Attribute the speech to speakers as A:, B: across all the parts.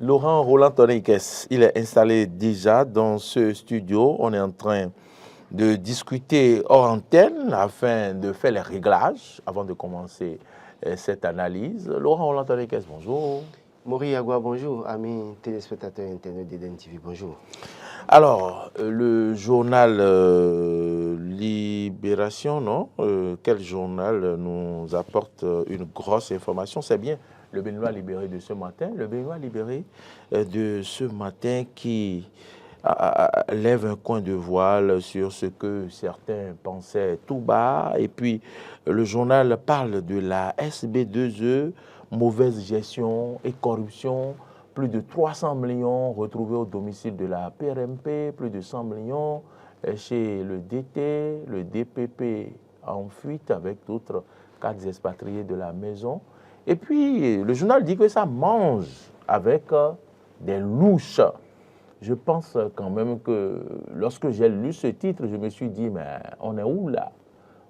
A: Laurent Roland Tonekes, il est installé déjà dans ce studio. On est en train de discuter hors antenne afin de faire les réglages avant de commencer cette analyse. Laurent Roland Tonekes, bonjour.
B: Maurice Agua, bonjour. Amis téléspectateurs internet d'Eden TV, bonjour.
A: Alors, le journal Libération, non quel journal nous apporte une grosse information? C'est bien le Béninois libéré de ce matin. Le Béninois libéré de ce matin qui lève un coin de voile sur ce que certains pensaient tout bas. Et puis, le journal parle de la SB2E, mauvaise gestion et corruption. Plus de 300 millions retrouvés au domicile de la PRMP, plus de 100 millions chez le DT, le DPP en fuite avec d'autres 4 expatriés de la maison. Et puis, le journal dit que ça mange avec des louches. Je pense quand même que lorsque j'ai lu ce titre, je me suis dit, mais on est où là?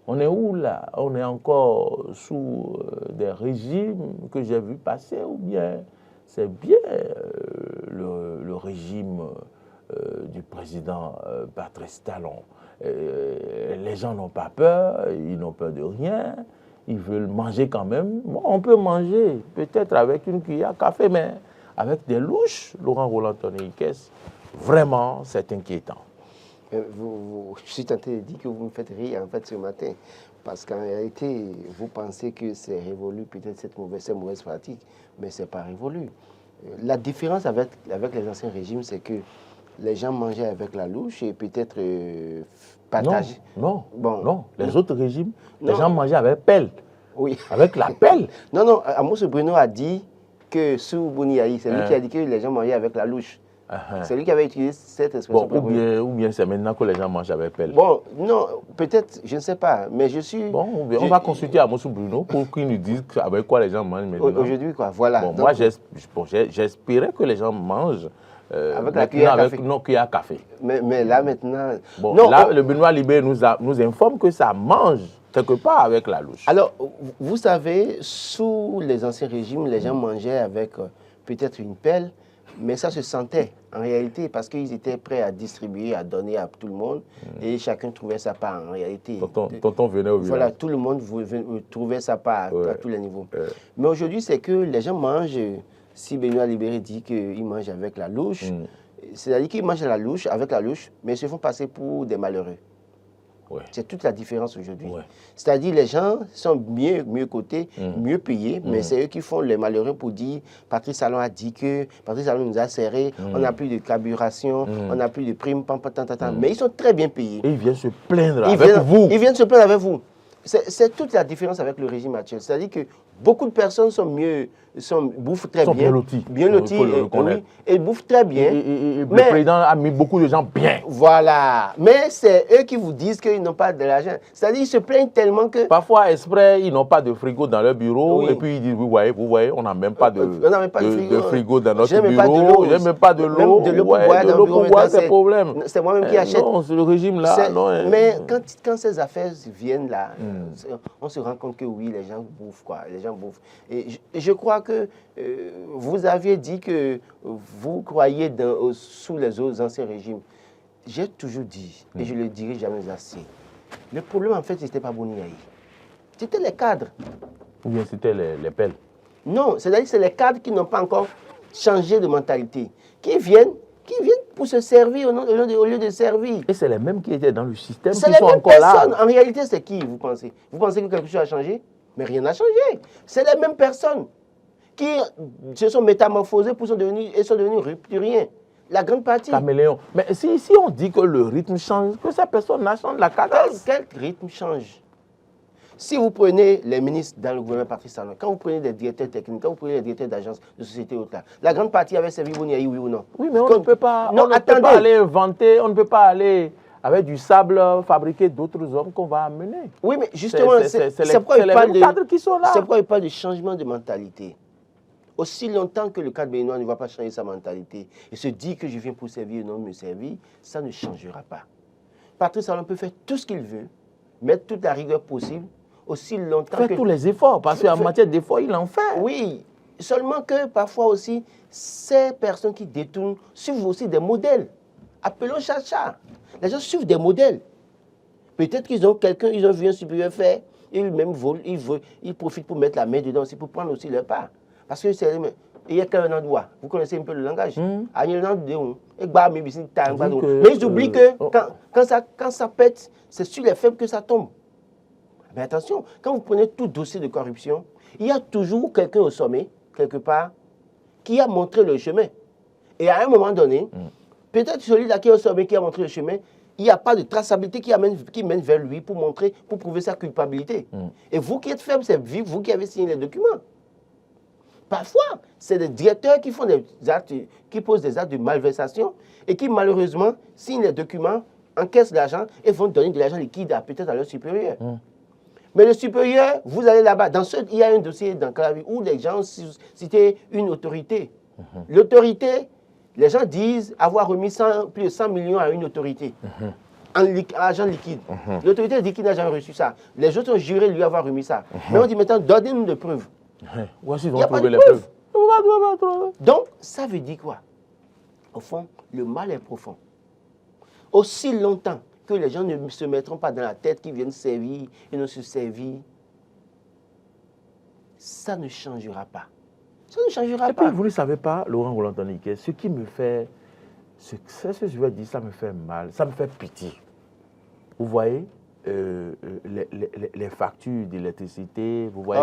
A: On est où là? On est encore sous des régimes que j'ai vus passer ou bien c'est bien le régime du président Patrice Talon. Les gens n'ont pas peur, ils n'ont peur de rien, ils veulent manger quand même. Bon, on peut manger, peut-être avec une cuillère à café, mais avec des louches, Laurent Roland Tonekes, vraiment, c'est inquiétant.
B: Je suis tenté de dire que vous me faites rire en fait ce matin, parce qu'en réalité, vous pensez que c'est révolu peut-être cette mauvaise pratique, mais ce n'est pas révolu. La différence avec les anciens régimes, c'est que les gens mangeaient avec la louche et peut-être partagent.
A: Non. Les autres régimes, les gens mangeaient avec pelle.
B: Oui.
A: Avec la pelle.
B: Non, Amos Bruno a dit que sous Bouniaï, c'est lui qui a dit que les gens mangeaient avec la louche. C'est lui qui avait utilisé cette expression.
A: Bon, ou bien c'est maintenant que les gens mangent avec pelle.
B: Bon, non, peut-être, je ne sais pas, mais je suis...
A: Bon, on va consulter Amos Bruno pour qu'il nous dise avec quoi les gens mangent maintenant.
B: Aujourd'hui, quoi, voilà.
A: Bon, moi, j'espérais que les gens mangent
B: avec la cuillère à café.
A: Non, cuillère à café.
B: Mais là, maintenant...
A: Bon, non, là, le Béninois libéré nous informe que ça mange quelque part avec la louche.
B: Alors, vous savez, sous les anciens régimes, les gens mangeaient avec peut-être une pelle, mais ça se sentait en réalité parce qu'ils étaient prêts à distribuer, à donner à tout le monde et chacun trouvait sa part en réalité.
A: Tonton venait au village.
B: Voilà, tout le monde trouvait sa part à tous les niveaux. Mais aujourd'hui, c'est que les gens mangent, si Béninois libéré dit qu'ils mangent avec la louche, c'est-à-dire qu'ils mangent avec la louche, mais ils se font passer pour des malheureux. C'est toute la différence aujourd'hui. C'est-à-dire les gens sont mieux cotés, mieux payés, mais c'est eux qui font les malheureux pour dire Patrice Talon a dit que, Patrice Talon nous a serré, on n'a plus de carburation, on n'a plus de primes, mais ils sont très bien payés.
A: Et ils viennent se plaindre avec vous.
B: Ils viennent se plaindre avec vous. C'est toute la différence avec le régime actuel. C'est-à-dire que beaucoup de personnes bouffent très bien. Bien lotis. Et bouffent très bien.
A: Et le président a mis beaucoup de gens bien.
B: Voilà. Mais c'est eux qui vous disent qu'ils n'ont pas de l'argent. C'est-à-dire qu'ils se plaignent tellement que...
A: Parfois, exprès, ils n'ont pas de frigo dans leur bureau. Et puis ils disent, vous voyez, on n'a même pas de frigo dans notre bureau. J'ai même pas de l'eau.
B: De l'eau pour boire,
A: c'est le problème.
B: C'est moi-même qui achète.
A: Non, c'est le régime là.
B: Mais quand ces affaires viennent là, on se rend compte que oui, les gens bouffent, quoi. Les gens bouffent. Et je crois que vous aviez dit que vous croyez sous les autres anciens régimes. J'ai toujours dit, et je le dirai jamais assez, le problème en fait, ce n'était pas Bouniaï. C'était les cadres.
A: Ou bien c'était les pelles.
B: Non, c'est-à-dire que c'est les cadres qui n'ont pas encore changé de mentalité, qui viennent pour se servir au lieu de servir.
A: Et c'est les mêmes qui étaient dans le système qui
B: sont encore là. En réalité, c'est qui, vous pensez? Vous pensez que quelque chose a changé? Mais rien n'a changé. C'est les mêmes personnes qui se sont métamorphosées et sont devenues rupturiens. La grande partie.
A: Caméléon. Mais si on dit que le rythme change, que ces personnes changent la cadence.
B: Quel rythme change? Si vous prenez les ministres dans le gouvernement Patrice Talon, quand vous prenez des directeurs techniques, quand vous prenez des directeurs d'agences de société haute, la grande partie avait servi Bouniaï, oui ou non?
A: Oui, mais on ne peut pas aller inventer, on ne peut pas aller avec du sable fabriquer d'autres hommes qu'on va amener.
B: Oui, mais justement, c'est pourquoi il parle de changement de mentalité. Aussi longtemps que le cadre béninois ne va pas changer sa mentalité et se dit que je viens pour servir et non me servir, ça ne changera pas. Patrice Talon peut faire tout ce qu'il veut, mettre toute la rigueur possible, aussi longtemps
A: fait tous les efforts, parce qu'en matière d'efforts, il en fait.
B: Oui, Seulement que parfois aussi, ces personnes qui détournent suivent aussi des modèles. Appelons chat. Les gens suivent des modèles. Peut-être qu'ils ont quelqu'un, ils ont vu un supérieur faire, ils même volent, ils profitent pour mettre la main dedans aussi, pour prendre aussi leur part. Parce que c'est... Il y a qu'un endroit. Vous connaissez un peu le langage. Mais ils oublient que quand ça pète, c'est sur les faibles que ça tombe. Mais attention, quand vous prenez tout dossier de corruption, il y a toujours quelqu'un au sommet, quelque part, qui a montré le chemin. Et à un moment donné, peut-être celui-là qui est au sommet, qui a montré le chemin, il n'y a pas de traçabilité qui mène vers lui pour prouver sa culpabilité. Et vous qui êtes faible, c'est vous qui avez signé les documents. Parfois, c'est des directeurs qui font des actes, qui posent des actes de malversation et qui malheureusement signent les documents, encaissent l'argent et vont donner de l'argent liquide peut-être à leur supérieur. Mais le supérieur, vous allez là-bas. Il y a un dossier dans Calavi où les gens citaient une autorité. L'autorité, les gens disent avoir remis plus de 100 millions à une autorité en argent liquide. L'autorité dit qu'il n'a jamais reçu ça. Les autres ont juré lui avoir remis ça. Mais on dit maintenant, donnez-nous des preuves.
A: Voici, ils ont trouvé les preuves.
B: Donc, ça veut dire quoi? Au fond, le mal est profond. Aussi longtemps que les gens ne se mettront pas dans la tête qu'ils viennent servir et ne se servir, ça ne changera pas. Ça ne changera pas.
A: Et puis, vous ne savez pas, Laurent Roland-Toniquet, ce qui me fait, ce que je vais dire, ça me fait mal, ça me fait pitié. Vous voyez les factures d'électricité, vous voyez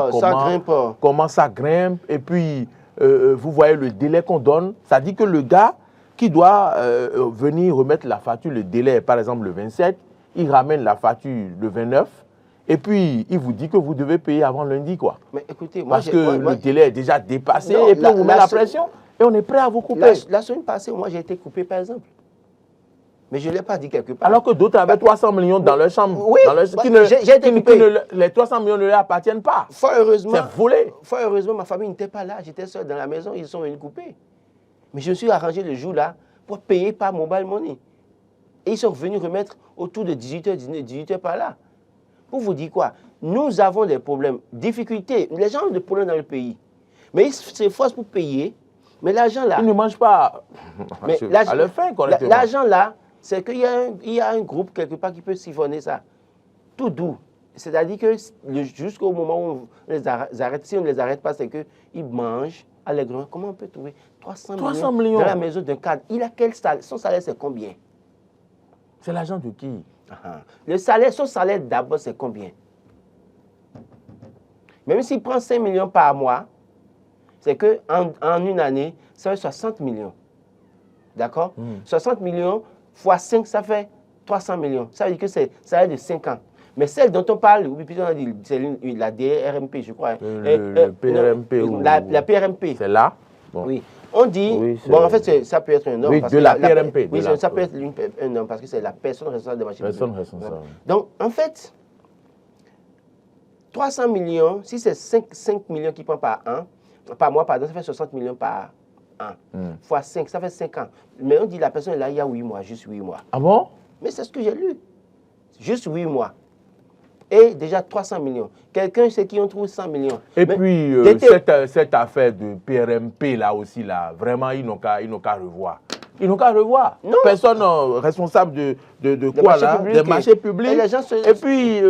A: comment ça grimpe, et puis vous voyez le délai qu'on donne. Ça dit que le gars qui doit venir remettre la facture, le délai par exemple le 27, il ramène la facture le 29, et puis il vous dit que vous devez payer avant lundi, quoi.
B: Mais écoutez, moi,
A: parce que le délai est déjà dépassé, non, et puis on vous met la pression, et on est prêt à vous couper.
B: La semaine passée, moi j'ai été coupé par exemple. Mais je ne l'ai pas dit quelque part.
A: Alors que d'autres avaient 300 millions dans leur chambre.
B: Oui,
A: les 300 millions ne leur appartiennent pas.
B: Fort heureusement,
A: c'est volé.
B: Fort heureusement, ma famille n'était pas là. J'étais seul dans la maison. Ils sont venus couper. Mais je me suis arrangé le jour-là pour payer par mobile money. Et ils sont venus remettre autour de 18h, 18h par là. Pour vous dire quoi? Nous avons des problèmes, difficultés. Les gens ont des problèmes dans le pays. Mais ils s'efforcent pour payer. Mais l'argent là...
A: Ils ne mangent pas à leur faim correctement.
B: L'argent là, c'est qu'il y a un groupe quelque part qui peut siphonner ça. Tout doux. C'est-à-dire que jusqu'au moment où on les arrête, si on ne les arrête pas, c'est qu'ils mangent allègrement. Comment on peut trouver 300 millions dans la maison d'un cadre? Il a quel salaire? Son salaire, c'est combien?
A: C'est l'argent de qui?
B: Le salaire, son salaire d'abord, c'est combien? Même s'il prend 5 millions par mois, c'est qu'en une année, ça fait 60 millions. D'accord? 60 millions fois 5, ça fait 300 millions. Ça veut dire que c'est salaire de 5 ans. Mais celle dont on parle, c'est la DRMP, je crois.
A: Le PRMP.
B: La PRMP.
A: C'est là?
B: Bon. Oui. On dit, bon, en fait, ça peut être un homme.
A: Oui,
B: parce
A: de
B: que
A: la PRMP.
B: Oui, ça peut être un homme parce que c'est la personne responsable des machines.
A: Personne responsable.
B: Donc, en fait, 300 millions, si c'est 5 millions qu'il prend par mois, pardon, ça fait 60 millions par an. Fois 5, ça fait 5 ans. Mais on dit la personne est là il y a 8 mois, juste 8 mois.
A: Ah bon?
B: Mais c'est ce que j'ai lu. Juste 8 mois. Et déjà 300 millions. Quelqu'un, c'est qui on trouve 100 millions.
A: Et puis, cette affaire de PRMP, là aussi, là, vraiment, ils n'ont qu'à revoir. Ils n'ont qu'à revoir.
B: Non.
A: Personne responsable de quoi, là? Des marchés publics.
B: Et, les gens
A: et puis...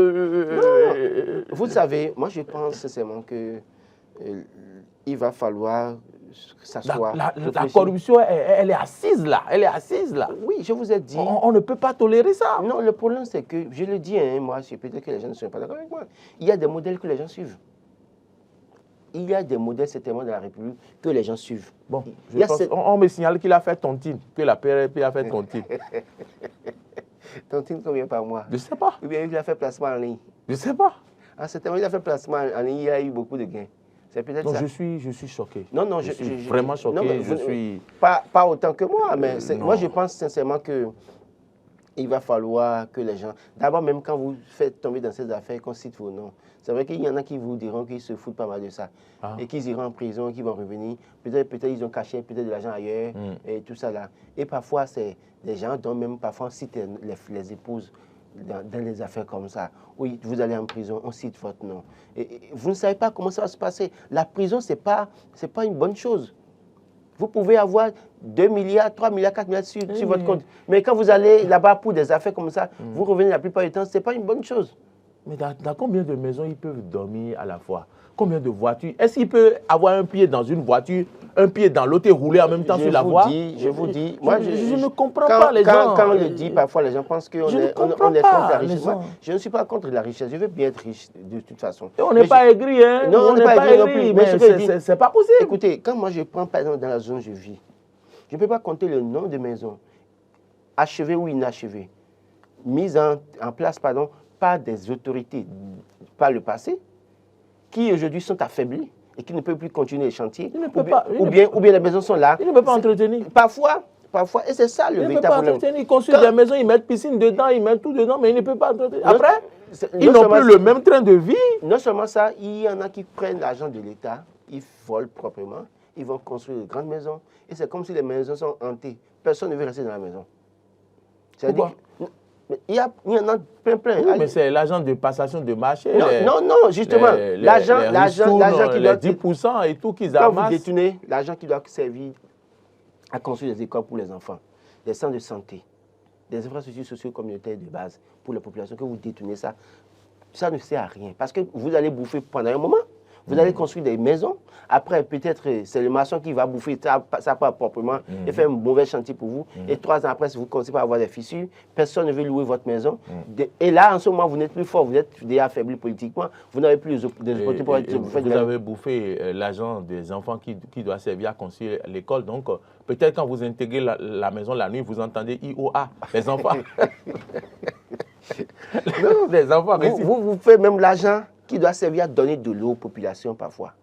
B: Vous savez, moi, je pense sincèrement que il va falloir s'asseoir.
A: La corruption, elle est assise là. Elle est assise là.
B: Oui, je vous ai dit.
A: On ne peut pas tolérer ça.
B: Non, le problème, c'est que, je le dis, hein, moi, peut-être que les gens ne sont pas d'accord avec moi. Il y a des modèles que les gens suivent. Il y a des modèles, certainement, dans la République que les gens suivent.
A: Bon, on me signale qu'il a fait tontine, que la PRP a fait tontine.
B: Tontine combien par mois?
A: Je ne sais pas.
B: Ou bien il a fait placement en ligne?
A: Je ne sais pas.
B: Ah, certainement, il a fait placement en ligne, il a eu beaucoup de gains. C'est peut-être ça.
A: Je suis choqué.
B: Non,
A: je suis vraiment choqué. Non, je suis...
B: Pas autant que moi, mais moi, je pense sincèrement que il va falloir que les gens... D'abord, même quand vous faites tomber dans ces affaires, qu'on cite vos noms. C'est vrai qu'il y en a qui vous diront qu'ils se foutent pas mal de ça. Et qu'ils iront en prison, qu'ils vont revenir. Peut-être ils ont caché peut-être de l'argent ailleurs et tout ça là. Et parfois, c'est des gens dont même parfois on cite les épouses. dans les affaires comme ça. Oui, vous allez en prison, on cite votre nom. Et vous ne savez pas comment ça va se passer. La prison, ce n'est pas une bonne chose. Vous pouvez avoir 2 milliards, 3 milliards, 4 milliards sur votre compte. Mais quand vous allez là-bas pour des affaires comme ça, vous revenez la plupart du temps, ce n'est pas une bonne chose.
A: Mais dans combien de maisons ils peuvent dormir à la fois? Combien de voitures? Est-ce qu'il peut avoir un pied dans une voiture, un pied dans l'autre et rouler en même temps sur la voie?
B: Je vous dis, moi,
A: je ne comprends pas les gens.
B: Quand on le dit, parfois les gens pensent qu'on est contre la richesse. Moi, je ne suis pas contre la richesse, je veux bien être riche de toute façon.
A: Et on n'est pas aigri, hein?
B: Non, on n'est pas aigri non plus.
A: Mais c'est pas possible.
B: Écoutez, quand moi je prends par exemple dans la zone où je vis, je ne peux pas compter le nombre de maisons achevées ou inachevées, mises en place par des autorités par le passé, qui aujourd'hui sont affaiblies et qui ne peuvent plus continuer les chantiers, ou bien les maisons sont là.
A: Ils ne peuvent pas entretenir.
B: Parfois, et c'est ça le véritable problème.
A: Ils construisent des maisons, ils mettent piscine dedans, ils mettent tout dedans, mais ils ne peuvent pas entretenir. Après, ils n'ont plus le même train de vie.
B: Non seulement ça, il y en a qui prennent l'argent de l'État, ils volent proprement, ils vont construire de grandes maisons, et c'est comme si les maisons sont hantées. Personne ne veut rester dans la maison.
A: Pourquoi?
B: Il y en a plein.
A: Oui, mais c'est l'agent de passation de marché.
B: Non, justement. L'argent qui doit...
A: Les 10% et tout qu'ils
B: amassent.
A: Quand
B: vous détournez l'argent qui doit servir à construire des écoles pour les enfants, des centres de santé, des infrastructures socio-communautaires de base pour la population, que vous détournez ça, ça ne sert à rien. Parce que vous allez bouffer pendant un moment, vous allez construire des maisons. Après, peut-être, c'est le maçon qui va bouffer ça pas proprement et faire un mauvais chantier pour vous. Et 3 ans après, si vous commencez par avoir des fissures, personne ne veut louer votre maison. Et là, en ce moment, vous n'êtes plus fort, vous êtes déjà affaibli politiquement, vous n'avez plus les opportunités pour être...
A: Vous avez bouffé l'argent des enfants qui doit servir à construire l'école. Donc, peut-être quand vous intégrez la maison la nuit, vous entendez IOA, les enfants.
B: Non, les enfants. Vous faites même l'argent qui doit servir à donner de l'eau aux populations parfois.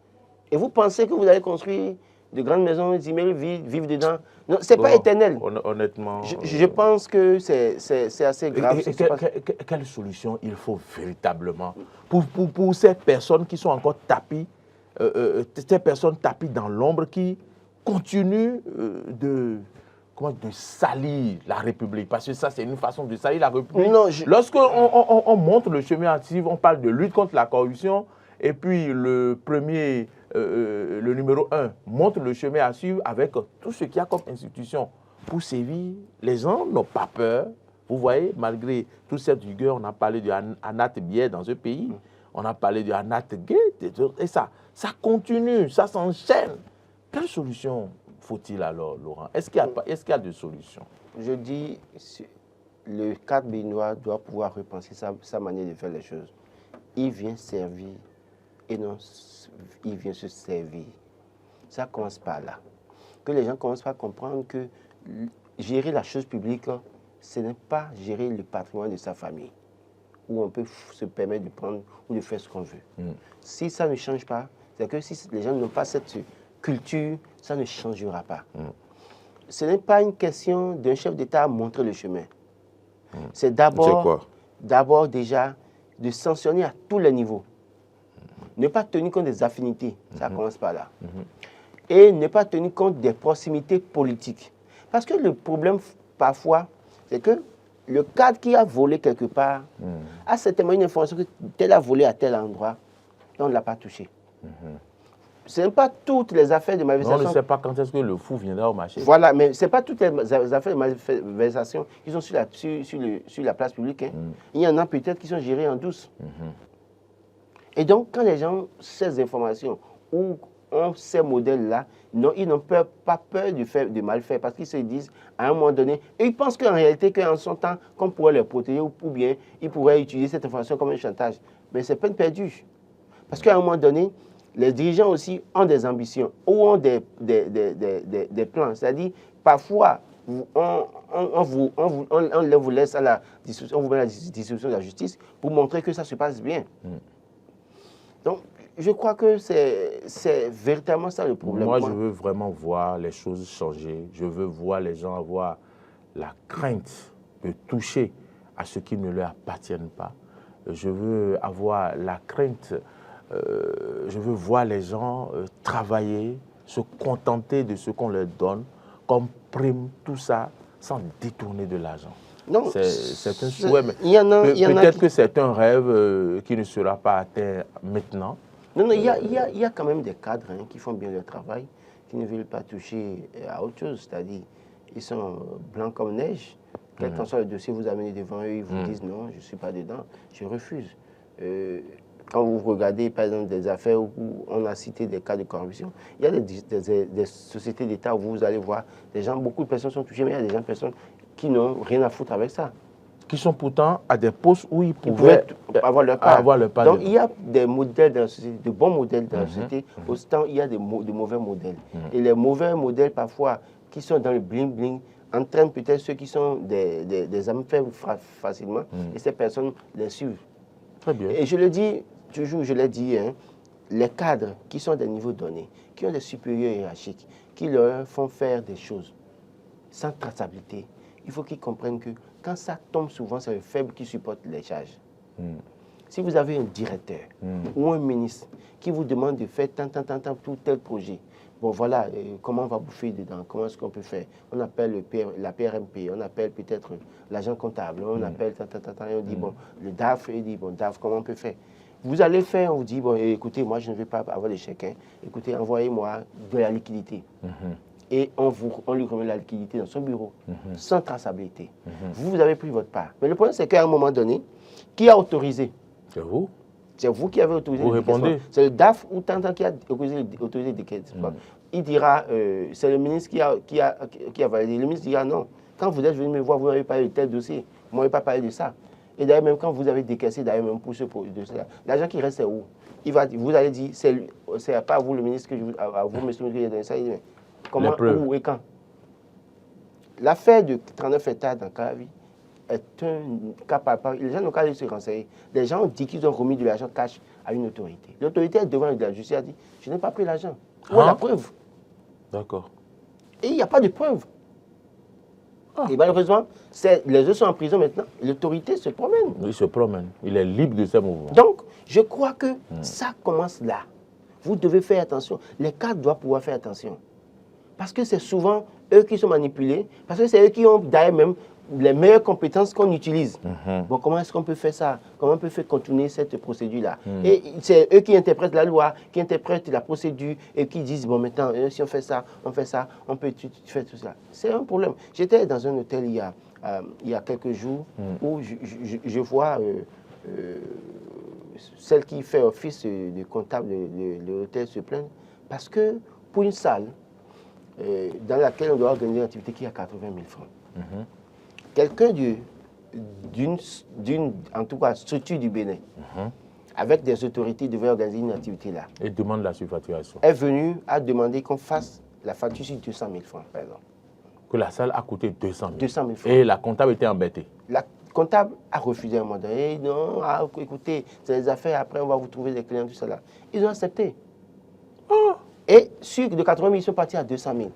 B: Et vous pensez que vous allez construire de grandes maisons, les immeubles vivre dedans. Non, ce n'est pas éternel.
A: Honnêtement.
B: Je pense que c'est assez grave.
A: Quelle solution il faut véritablement pour ces personnes qui sont encore tapies, ces personnes tapies dans l'ombre qui continuent de salir la République, parce que ça, c'est une façon de salir la République. Lorsqu'on montre le chemin actif, on parle de lutte contre la corruption, et puis le numéro 1 montre le chemin à suivre avec tout ce qu'il y a comme institution pour sévir. Les gens n'ont pas peur. Vous voyez, malgré toute cette rigueur, on a parlé de Anat Bière dans ce pays, on a parlé de Anat Gay, et ça continue, ça s'enchaîne. Quelle solution faut-il alors, Laurent? Est-ce qu'il y a des solutions?
B: Je dis, le cadre béninois doit pouvoir repenser sa manière de faire les choses. Il vient servir et non, il vient se servir. Ça commence par là. Que les gens commencent par comprendre que gérer la chose publique, ce n'est pas gérer le patrimoine de sa famille, où on peut se permettre de prendre ou de faire ce qu'on veut. Si ça ne change pas, c'est que si les gens n'ont pas cette culture, ça ne changera pas. Ce n'est pas une question d'un chef d'État à montrer le chemin. C'est d'abord déjà de sanctionner à tous les niveaux. Ne pas tenir compte des affinités, ça commence par là. Et ne pas tenir compte des proximités politiques. Parce que le problème, parfois, c'est que le cadre qui a volé quelque part a certainement une information que tel a volé à tel endroit et on ne l'a pas touché. Ce n'est pas toutes les affaires de malversation.
A: On ne sait pas quand est-ce que le fou viendra au marché.
B: Voilà, mais ce n'est pas toutes les affaires de malversation qui sont sur la place publique. Il y en a peut-être qui sont gérées en douce. Et donc, quand les gens ont ces informations ou ont ces modèles-là, ils n'ont pas peur de mal faire parce qu'ils se disent à un moment donné, et ils pensent qu'en réalité, qu'en son temps, qu'on pourrait les protéger ou bien ils pourraient utiliser cette information comme un chantage. Mais c'est peine perdue. Parce qu'à un moment donné, les dirigeants aussi ont des ambitions ou ont des plans. C'est-à-dire, parfois, on vous laisse à la discussion, on vous met à la discussion de la justice pour montrer que ça se passe bien. Donc, je crois que c'est véritablement ça le problème.
A: Moi, je veux vraiment voir les choses changer. Je veux voir les gens avoir la crainte de toucher à ce qui ne leur appartiennent pas. Je veux avoir la crainte, je veux voir les gens travailler, se contenter de ce qu'on leur donne, comme prime, tout ça, sans détourner de l'argent. Non, c'est un souhait, mais peut-être que c'est un rêve qui ne sera pas atteint maintenant.
B: Non, il y a quand même des cadres qui font bien leur travail, qui ne veulent pas toucher à autre chose. C'est-à-dire, ils sont blancs comme neige. Quel qu'en soit le dossier, vous amenez devant eux, ils vous disent non, je ne suis pas dedans, je refuse. Quand vous regardez, par exemple, des affaires où on a cité des cas de corruption, il y a des sociétés d'État où vous allez voir des gens, beaucoup de personnes sont touchées, mais il y a des gens, personnes qui n'ont rien à foutre avec ça.
A: Qui sont pourtant à des postes où ils pouvaient
B: avoir leur part. Donc, il y a des modèles dans la société, de bons modèles dans la société, autant il y a de mauvais modèles. Et les mauvais modèles, parfois, qui sont dans le bling-bling, entraînent peut-être ceux qui sont des âmes faibles facilement, et ces personnes les suivent.
A: Très bien.
B: Et je le dis toujours, je l'ai dit, les cadres qui sont des niveaux donnés, qui ont des supérieurs hiérarchiques, qui leur font faire des choses sans traçabilité, il faut qu'ils comprennent que quand ça tombe souvent, c'est le faible qui supporte les charges. Si vous avez un directeur ou un ministre qui vous demande de faire tant, tout tel projet, bon voilà, comment on va bouffer dedans, comment est-ce qu'on peut faire? On appelle la PRMP, on appelle peut-être l'agent comptable, on appelle et on dit, bon, le DAF, il dit, bon, DAF, comment on peut faire? Vous allez faire, on vous dit, bon, écoutez, moi je ne vais pas avoir de chèque, écoutez, envoyez-moi de la liquidité. Et on lui remet la liquidité dans son bureau, sans traçabilité. Vous avez pris votre part. Mais le problème, c'est qu'à un moment donné, qui a autorisé?
A: C'est vous.
B: C'est vous qui avez autorisé.
A: Vous répondez.
B: C'est le DAF ou tant qui a autorisé le décaissement. Il dira, c'est le ministre qui a validé. Le ministre dira non. Quand vous êtes venu me voir, vous n'avez pas parlé de tel dossier. Vous n'avez pas parlé de ça. Et d'ailleurs, même quand vous avez décaissé, d'ailleurs, même pour ce dossier-là, l'argent qui reste, c'est où? Vous allez dire, c'est pas à vous le ministre, à vous, monsieur le ministre, qui a donné ça. Comment, où et quand? L'affaire de 39 hectares dans Calavi est un cas par part. Les gens n'ont qu'à aller se renseigner. Les gens ont dit qu'ils ont remis de l'argent cash à une autorité. L'autorité est devant la justice, a dit, je n'ai pas pris l'argent. Où est la preuve?
A: D'accord.
B: Et il n'y a pas de preuve. Et malheureusement, les autres sont en prison maintenant. L'autorité se promène.
A: Il se promène. Il est libre de ses mouvements.
B: Donc, je crois que ça commence là. Vous devez faire attention. Les cadres doivent pouvoir faire attention. Parce que c'est souvent eux qui sont manipulés, parce que c'est eux qui ont d'ailleurs même les meilleures compétences qu'on utilise. Bon, comment est-ce qu'on peut faire ça? Comment on peut faire continuer cette procédure-là? Et c'est eux qui interprètent la loi, qui interprètent la procédure et qui disent, bon, maintenant, si on fait ça, on peut faire tout ça. C'est un problème. J'étais dans un hôtel il y a quelques jours où je vois celle qui fait office de comptable de l'hôtel se plaindre parce que pour une salle, dans laquelle on doit organiser une activité qui a 80 000 francs. Quelqu'un d'une, en tout cas, structure du Bénin, avec des autorités, devait organiser une activité là.
A: Et demande la surfacturation.
B: Est venu à demander qu'on fasse la facture sur 200 000 francs, par exemple.
A: Que la salle a coûté 200 000.
B: 200 000 francs.
A: Et la comptable était embêtée. La
B: comptable a refusé à un moment donné. Non, écoutez, c'est les affaires, après on va vous trouver des clients, tout ça là. Ils ont accepté. Et sur de 80 000, ils sont partis à 200 000.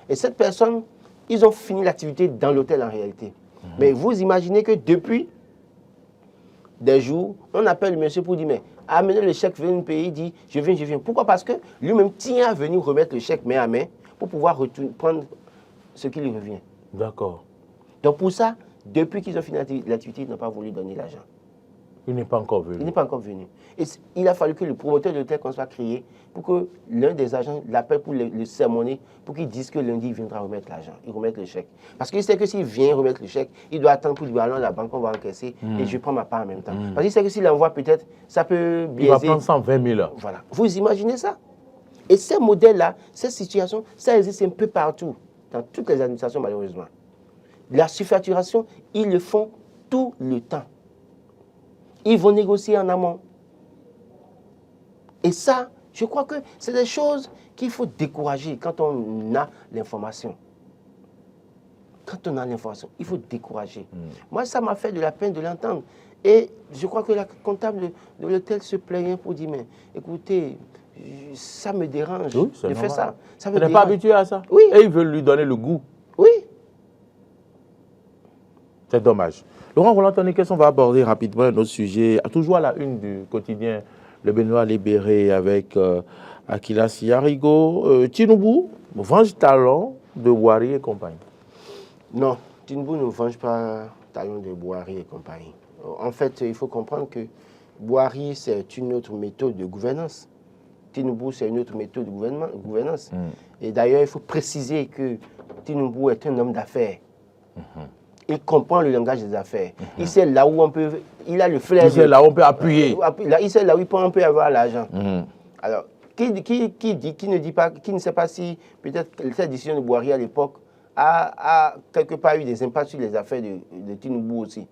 B: Et cette personne, ils ont fini l'activité dans l'hôtel en réalité. Mais vous imaginez que depuis des jours, on appelle le monsieur pour dire, mais amenez le chèque, venez nous payer, il dit, je viens. Pourquoi? Parce que lui-même tient à venir remettre le chèque main à main pour pouvoir prendre ce qui lui revient.
A: D'accord.
B: Donc pour ça, depuis qu'ils ont fini l'activité, ils n'ont pas voulu donner l'argent.
A: Il n'est pas encore venu.
B: Il n'est pas encore venu. Et il a fallu que le promoteur de l'hôtel soit créé pour que l'un des agents l'appelle pour le sermonner, pour qu'il dise que lundi, il viendra remettre l'argent, il remettre le chèque. Parce qu'il sait que s'il vient remettre le chèque, il doit attendre pour dire, allons à la banque, on va encaisser et je prends ma part en même temps. Parce qu'il sait que s'il envoie peut-être, ça peut biaiser.
A: Il va prendre 120 000.
B: Voilà. Vous imaginez ça? Et ces modèles-là, ces situations, ça existe un peu partout, dans toutes les administrations malheureusement. La surfacturation, ils le font tout le temps. Ils vont négocier en amont. Et ça, je crois que c'est des choses qu'il faut décourager quand on a l'information. Quand on a l'information, il faut décourager. Moi, ça m'a fait de la peine de l'entendre. Et je crois que la comptable de l'hôtel se plaignait pour dire, mais écoutez, ça me dérange de faire ça.
A: Ça n'est pas habitué à ça.
B: Oui.
A: Et ils veulent lui donner le goût.
B: Oui.
A: C'est dommage. Laurent Roland-Tony, on va aborder rapidement un autre sujet, toujours à la une du quotidien Le Béninois libéré avec Akilas Yarigo. Tinubu venge talent de Wari et compagnie.
B: Non, Tinubu ne venge pas Talon de Bouhari et compagnie. En fait, il faut comprendre que Bouhari, c'est une autre méthode de gouvernance. Tinubu, c'est une autre méthode de gouvernance. Et d'ailleurs, il faut préciser que Tinubu est un homme d'affaires. Il comprend le langage des affaires. Il sait là où on peut... Il a le flair.
A: Il sait là où on peut appuyer.
B: Il sait là où on peut avoir l'argent. Alors, qui ne dit pas, qui ne sait pas si peut-être cette décision de Bouhari à l'époque a quelque part eu des impacts sur les affaires de Tinubu aussi.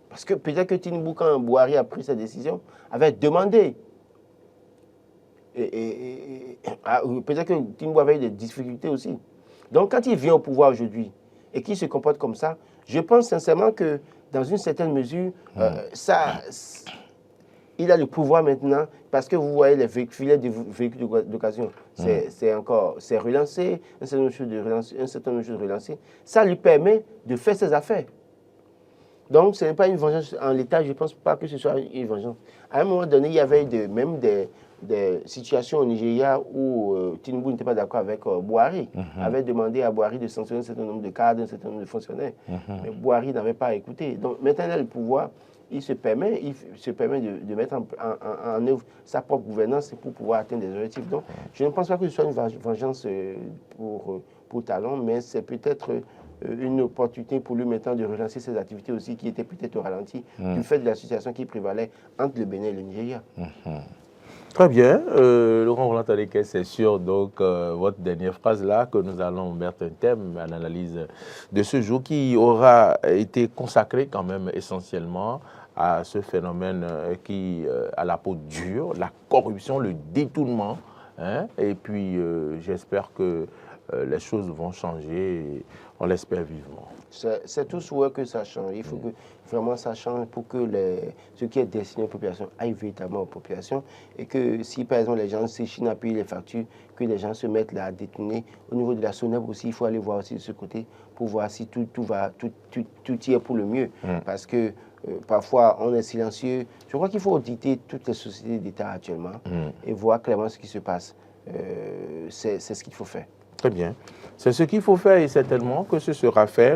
B: Parce que peut-être que Tinubu, quand Bouhari a pris cette décision, avait demandé. Peut-être que Tinubu avait eu des difficultés aussi. Donc, quand il vient au pouvoir aujourd'hui et qu'il se comporte comme ça, je pense sincèrement que, dans une certaine mesure, il a le pouvoir maintenant, parce que vous voyez les filets de véhicules d'occasion, c'est relancé, un certain nombre de choses relancées. Ça lui permet de faire ses affaires. Donc, ce n'est pas une vengeance en l'état, je ne pense pas que ce soit une vengeance. À un moment donné, il y avait même des situations au Nigeria où Tinubu n'était pas d'accord avec Bouhari, avait demandé à Bouhari de sanctionner un certain nombre de cadres, un certain nombre de fonctionnaires. Mais Bouhari n'avait pas écouté. Donc, maintenant, il a le pouvoir. Il se permet de mettre en œuvre sa propre gouvernance pour pouvoir atteindre des objectifs. Donc, je ne pense pas que ce soit une vengeance pour Talon, mais c'est peut-être une opportunité pour lui maintenant de relancer ses activités aussi qui étaient peut-être au ralenti du fait de la situation qui prévalait entre le Bénin et le Nigeria.
A: Très bien. Laurent Roland Tadeke, c'est sûr, donc, votre dernière phrase là, que nous allons mettre un thème à l'analyse de ce jour qui aura été consacré quand même essentiellement à ce phénomène qui a la peau dure, la corruption, le détournement. Hein, et puis, j'espère que les choses vont changer, et on l'espère vivement.
B: C'est tout souhait que ça change. Il faut que vraiment ça change pour que ce qui est destiné aux populations aille véritablement aux populations. Et que si par exemple les gens s'échinent à payer les factures, que les gens se mettent là à détourner. Au niveau de la SONEB aussi, il faut aller voir aussi de ce côté pour voir si tout y est pour le mieux. Parce que parfois on est silencieux. Je crois qu'il faut auditer toutes les sociétés d'État actuellement et voir clairement ce qui se passe. C'est ce qu'il faut faire.
A: Très bien. C'est ce qu'il faut faire et certainement que ce sera fait.